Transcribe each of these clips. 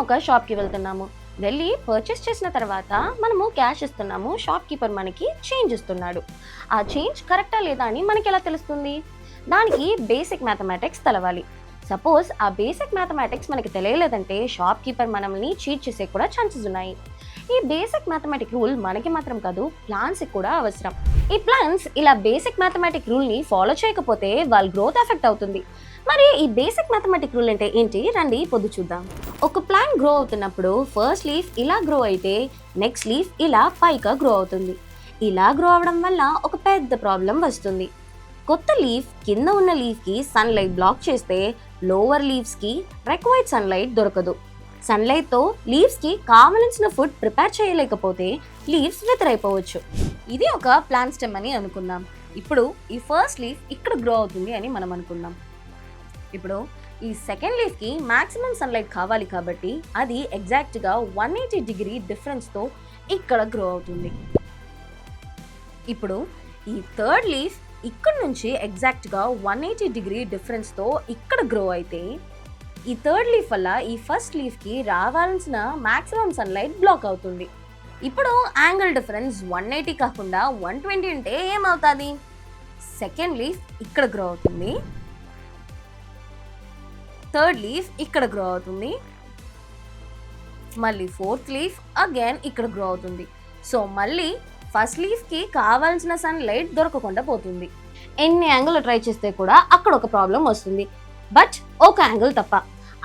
ఒక షాప్కి వెళ్తున్నాము. వెళ్ళి పర్చేస్ చేసిన తర్వాత మనము క్యాష్ ఇస్తున్నాము, షాప్ కీపర్ మనకి చేంజ్ ఇస్తున్నాడు. ఆ చేంజ్ కరెక్టా లేదా అని మనకి ఎలా తెలుస్తుంది? దానికి బేసిక్ మ్యాథమెటిక్స్ తెలవాలి. సపోజ్ ఆ బేసిక్ మ్యాథమెటిక్స్ మనకి తెలియలేదంటే షాప్ కీపర్ మనల్ని చీట్ చేసే కూడా ఛాన్సెస్ ఉన్నాయి. ఈ బేసిక్ మ్యాథమెటిక్ రూల్ మనకి మాత్రం కాదు, ప్లాంట్స్కి కూడా అవసరం. ఈ ప్లాంట్స్ ఇలా బేసిక్ మ్యాథమెటిక్ రూల్ని ఫాలో చేయకపోతే వాళ్ళ గ్రోత్ ఎఫెక్ట్ అవుతుంది. మరి ఈ బేసిక్ మ్యాథమెటిక్ రూల్ అంటే ఏంటి? రండి పొద్దు చూద్దాం. ఒక ప్లాంట్ గ్రో అవుతున్నప్పుడు ఫస్ట్ లీఫ్ ఇలా గ్రో అయితే నెక్స్ట్ లీఫ్ ఇలా పైగా గ్రో అవుతుంది. ఇలా గ్రో అవడం వల్ల ఒక పెద్ద ప్రాబ్లం వస్తుంది. కొత్త లీఫ్ కింద ఉన్న లీఫ్కి సన్లైట్ బ్లాక్ చేస్తే లోవర్ లీవ్స్కి రిక్వైర్డ్ సన్లైట్ దొరకదు. సన్లైట్తో లీవ్స్కి కావలసిన ఫుడ్ ప్రిపేర్ చేయలేకపోతే లీవ్స్ వితరైపోవచ్చు. ఇది ఒక ప్లాంట్ స్టెమ్ అని అనుకుందాం. ఇప్పుడు ఈ ఫస్ట్ లీఫ్ ఇక్కడ గ్రో అవుతుంది అని మనం అనుకుందాం. ఇప్పుడు ఈ సెకండ్ లీఫ్కి మ్యాక్సిమం సన్లైట్ కావాలి కాబట్టి అది ఎగ్జాక్ట్గా 180 డిగ్రీ డిఫరెన్స్తో ఇక్కడ గ్రో అవుతుంది. ఇప్పుడు ఈ థర్డ్ లీఫ్ ఇక్కడ నుంచి ఎగ్జాక్ట్గా 180 డిగ్రీ డిఫరెన్స్తో ఇక్కడ గ్రో అయితే ఈ థర్డ్ లీఫ్ వల్ల ఈ ఫస్ట్ లీఫ్కి రావాల్సిన మ్యాక్సిమం సన్లైట్ బ్లాక్ అవుతుంది. ఇప్పుడు యాంగిల్ డిఫరెన్స్ 180 కాకుండా 120 ఉంటే ఏమవుతుంది? సెకండ్ లీఫ్ ఇక్కడ గ్రో అవుతుంది, థర్డ్ లీఫ్ ఇక్కడ గ్రో అవుతుంది, మళ్ళీ ఫోర్త్ లీఫ్ అగైన్ ఇక్కడ గ్రో అవుతుంది. సో మళ్ళీ ఫస్ట్ లీఫ్కి కావాల్సిన సన్లైట్ దొరకకుండా పోతుంది. ఎన్ని యాంగిల్ ట్రై చేస్తే కూడా అక్కడ ఒక ప్రాబ్లం వస్తుంది, బట్ ఒక యాంగిల్ తప్ప.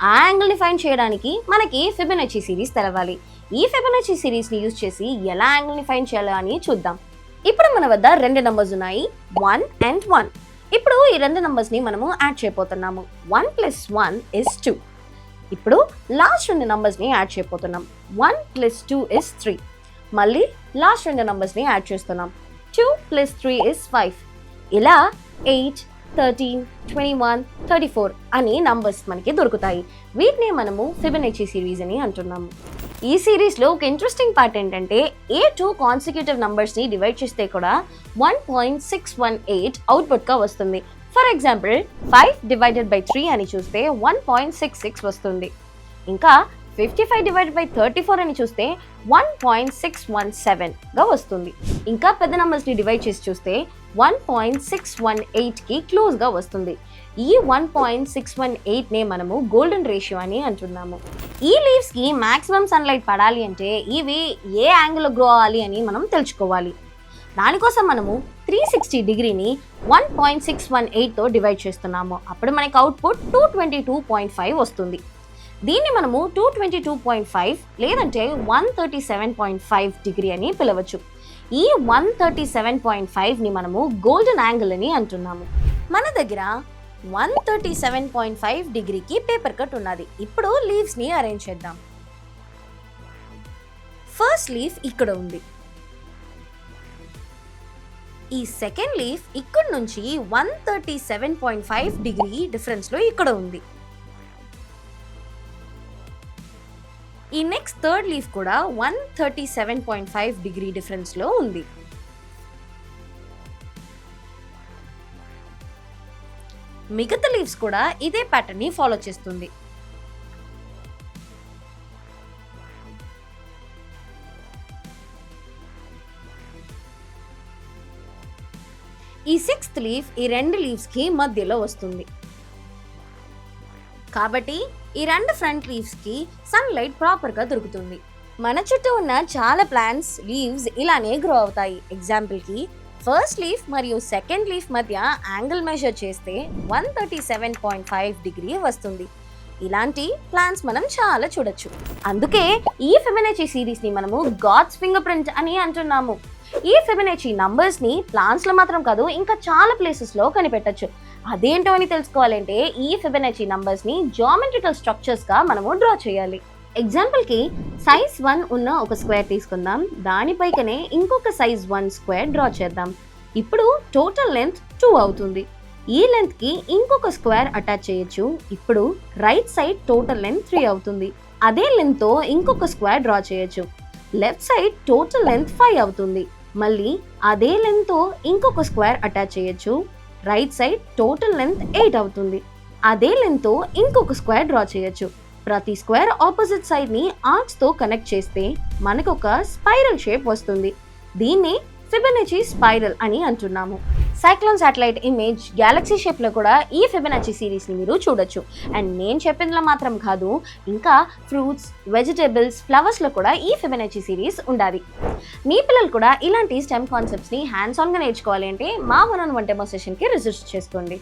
ఆ యాంగిల్ని ఫైండ్ చేయడానికి మనకి ఫిబొనాచి సిరీస్ తెలవాలి. ఈ ఫిబొనాచి సిరీస్ని యూజ్ చేసి ఎలా యాంగిల్ని ఫైండ్ చేయాలో అని చూద్దాం. ఇప్పుడు మన వద్ద రెండు నంబర్స్ ఉన్నాయి, 1 and 1. ఇప్పుడు ఈ రెండు నంబర్స్ని మనము యాడ్ చేయబోతున్నాము. 1 + 1 = 2. ఇప్పుడు లాస్ట్ రెండు నంబర్స్ని యాడ్ చేయబోతున్నాం. 1 + 2 = 3. మళ్ళీ లాస్ట్ రెండు నంబర్స్ని యాడ్ చేస్తున్నాం. 2 + 3 = 5. ఇలా 8, 13, 21, 34 అని నంబర్స్ మనకి దొరుకుతాయి. వీటిని మనము ఫిబొనాచి సిరీస్ అని అంటున్నాము. ఈ సిరీస్లో ఒక ఇంట్రెస్టింగ్ పార్ట్ ఏంటంటే ఏ 2 కాన్సిక్యూటివ్ నంబర్స్ని డివైడ్ చేస్తే కూడా 1.618 అవుట్పుట్గా వస్తుంది. ఫర్ ఎగ్జాంపుల్ 5/3 అని చూస్తే 1.66 వస్తుంది. ఇంకా 55/34 అని చూస్తే 1.617గా వస్తుంది. ఇంకా పెద్ద నంబర్స్ని డివైడ్ చేసి చూస్తే 1.618కి క్లోజ్గా వస్తుంది. ఈ 1.618నే మనము గోల్డెన్ రేషియో అని అంటున్నాము. ఈ లీవ్స్కి మ్యాక్సిమం సన్లైట్ పడాలి అంటే ఇవి ఏ యాంగిల్లో గ్రో అవ్వాలి అని మనం తెలుసుకోవాలి. దానికోసం మనము 360 డిగ్రీని 1.618తో డివైడ్ చేస్తున్నాము. అప్పుడు మనకి అవుట్పుట్ 222.5 వస్తుంది. దీన్ని మనము 222.5 లేదంటే 137.5 డిగ్రీ అని పిలవచ్చు. ఈ 137.5ని మనము గోల్డెన్ యాంగిల్ అని అంటున్నాము. మన దగ్గర 137.5 డిగ్రీకి పేపర్ కట్ ఉన్నది. ఇప్పుడు లీవ్స్ని అరేంజ్ చేద్దాం. ఫస్ట్ లీఫ్ ఇక్కడ ఉంది. ఈ సెకండ్ లీఫ్ ఇక్కడ నుంచి 137.5 డిగ్రీ డిఫరెన్స్లో ఇక్కడ ఉంది. ఈ నెక్స్ట్ థర్డ్ లీఫ్ కూడా 137.5 డిగ్రీ డిఫరెన్స్లో ఉంది. మిగతా లీవ్స్ కూడా ఇదే ప్యాటర్న్ని ఫాలో చేస్తుంది. ఈ సిక్స్త్ లీఫ్ ఈ రెండు లీవ్స్కి మధ్యలో వస్తుంది. కాబట్టి ఈ రెండు ఫ్రంట్ లీవ్స్కి సన్లైట్ ప్రాపర్గా దొరుకుతుంది. మన చుట్టూ ఉన్న చాలా ప్లాంట్స్ లీవ్స్ ఇలానే గ్రో అవుతాయి. ఎగ్జాంపుల్కి ఫస్ట్ లీఫ్ మరియు సెకండ్ లీఫ్ మధ్య యాంగిల్ మెజర్ చేస్తే 137.5 డిగ్రీ వస్తుంది. ఇలాంటి ప్లాంట్స్ మనం చాలా చూడొచ్చు. అందుకే ఈ ఫిబొనాచి సిరీస్ని మనము గాడ్స్ ఫింగర్ ప్రింట్ అని అంటున్నాము. ఈ ఫిబొనాచి నంబర్స్ని ప్లాంట్స్లో మాత్రం కాదు ఇంకా చాలా ప్లేసెస్లో కనిపెట్టచ్చు. అదేంటో అని తెలుసుకోవాలంటే ఈ ఫిబొనాచి నంబర్స్ని జామెట్రికల్ స్ట్రక్చర్స్గా మనము డ్రా చేయాలి. ఎగ్జాంపుల్కి సైజ్ 1 ఉన్న ఒక స్క్వేర్ తీసుకుందాం. దానిపైకనే ఇంకొక సైజ్ 1 స్క్వేర్ డ్రా చేద్దాం. ఇప్పుడు టోటల్ లెంత్ 2 అవుతుంది. ఈ లెంత్కి ఇంకొక స్క్వేర్ అటాచ్ చేయొచ్చు. ఇప్పుడు రైట్ సైడ్ టోటల్ లెంత్ 3 అవుతుంది. అదే లెంత్తో ఇంకొక స్క్వేర్ డ్రా చేయొచ్చు. లెఫ్ట్ సైడ్ టోటల్ లెంత్ 5 అవుతుంది. మళ్ళీ అదే లెంత్తో ఇంకొక స్క్వేర్ అటాచ్ చేయొచ్చు. రైట్ సైడ్ టోటల్ లెంత్ 8 అవుతుంది. అదే లెంత్తో ఇంకొక స్క్వేర్ డ్రా చేయొచ్చు. ప్రతి స్క్వేర్ ఆపోజిట్ సైడ్ని ఆర్క్స్తో కనెక్ట్ చేస్తే మనకు ఒక స్పైరల్ షేప్ వస్తుంది. దీన్ని ఫిబొనాచి స్పైరల్ అని అంటున్నాము. సైక్లోన్ శాటిలైట్ ఇమేజ్ గ్యాలక్సీ షేప్లో కూడా ఈ ఫిబొనాచి సిరీస్ని మీరు చూడొచ్చు. అండ్ నేను చెప్పిందిలో మాత్రం కాదు, ఇంకా ఫ్రూట్స్, వెజిటేబుల్స్, ఫ్లవర్స్లో కూడా ఈ ఫిబొనాచి సిరీస్ ఉండాలి. మీ పిల్లలు కూడా ఇలాంటి స్టెమ్ కాన్సెప్ట్స్ని హ్యాండ్స్ ఆన్గా నేర్చుకోవాలి అంటే మా 1-on-1 డెమో సెషన్కి రిజిస్టర్ చేసుకోండి.